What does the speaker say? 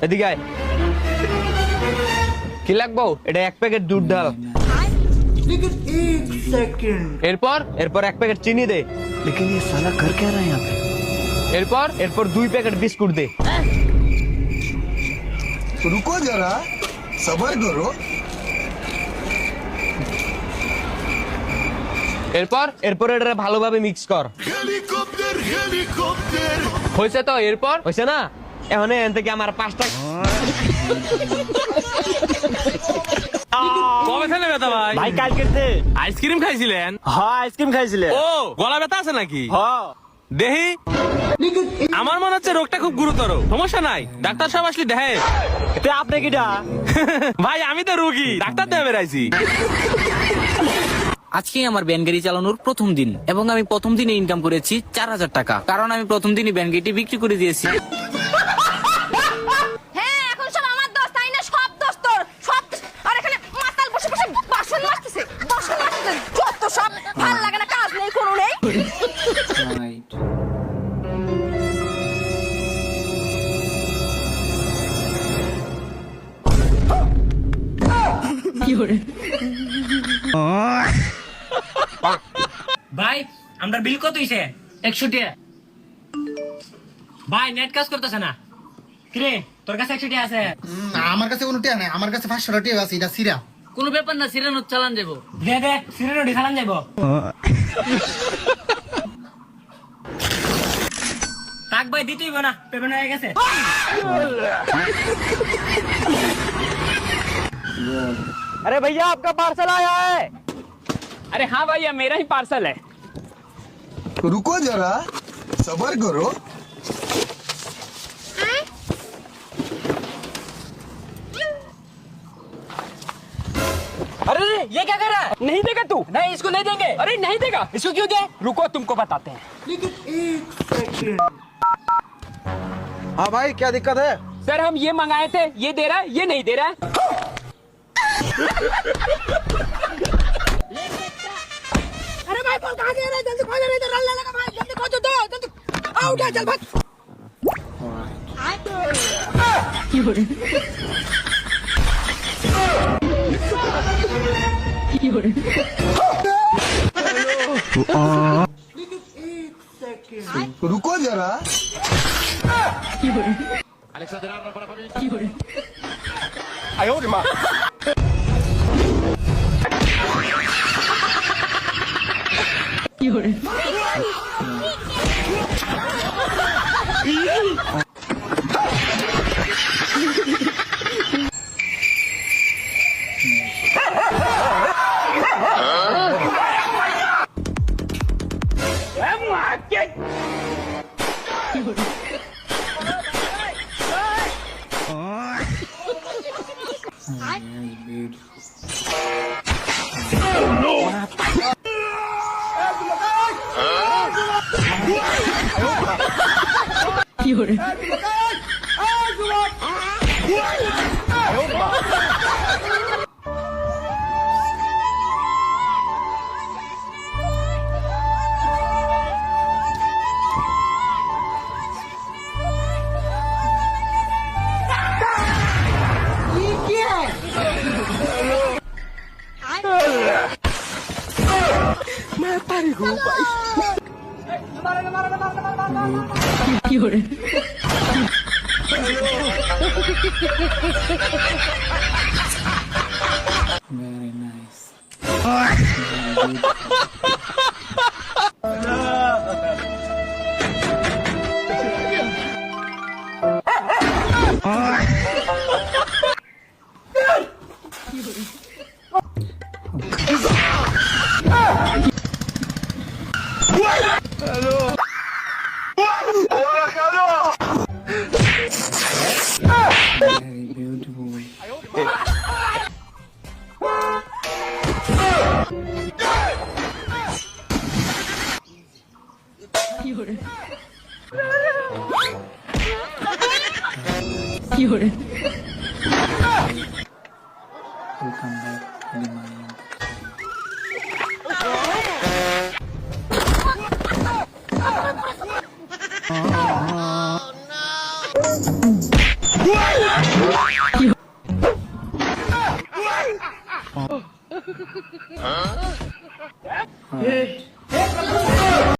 এদিকে আয়। কি লাগবো? এটা 1 প্যাকেট দুধ ঢাল। এরপর এরপর 1 প্যাকেট চিনি দে। लेकिन ये साला कर क्या रहा है यहाँ पे? এরপর 2 প্যাকেট বিস্কুট দে। रुको जरा सबर करो। এরপর এটা ভালোভাবে মিক্স কর। हेलीकॉप्टर हेलीकॉप्टर হয়েছে তো? এরপর হয়েছে না? এখন এখান থেকে আমার 5 টাকা। কবে থেকে ব্যথা ভাই? भाई কালকে थे আইসক্রিম খাইছিলেন? हाँ आइसक्रीम खाইছিলে ও গলা ব্যথা আছে নাকি? हाँ দেহি আমার মনে হচ্ছে রোগটা খুব গুরুতর। সমস্যা নাই, ডাক্তার সাহেব আসলে দেখে। তে আপনি কিডা ভাই আমি তো রোগী, ডাক্তার দেবে বেরাইছি। আজকে আমার ভ্যান গাড়ি চালানোর প্রথম দিন এবং আমি প্রথম দিনে ইনকাম করেছি 4000 টাকা, কারণ আমি প্রথম দিনই ভ্যান গাড়িটি বিক্রি করে দিয়েছি। হ্যাঁ এখন সব আমার দোষ, তাই না? সব দোষ তোর, সব। আর এখানে মাতাল বসে বসে বাসন মাজতেছে। যত সব ভাল লাগে না, কাজ নেই, কোনো নেই। ভাই আমরা বিল কত হইছে? 100 টাকা। ভাই নেট কাজ করতেছে না। কিরে তোর কাছে 100 টাকা আছে? আমার কাছে কোনো টিয়া নাই, আমার কাছে 500 টাকা আছে, এটা সিরা। কোনো ব্যাপার না, সিরানো চালান যাবো। দে দে সিরানো চালান যাবো। তাক ভাই দিতেই না, পেমেন্ট হয়ে গেছে। अरे भैया आपका पार्सल आया है। अरे हाँ भैया मेरा ही पार्सल है। रुको जरा सबर करो। अरे ये क्या कर रहा है? नहीं देगा तू? नहीं इसको नहीं देंगे। अरे नहीं देगा, इसको क्यों दे? रुको तुमको बताते हैं। हाँ भाई क्या दिक्कत है? सर हम ये मंगाए थे, ये दे रहा है, ये नहीं दे रहा है। अरे भाई बोल कहाँ दे रहा है? जल्दी खोज रहे इधर, रल्ला लगा भाई, जल्दी खोजो दो, जल्दी आओ उठा, चल भाग। रुको जरा Very nice. Very beautiful. Welcome back to my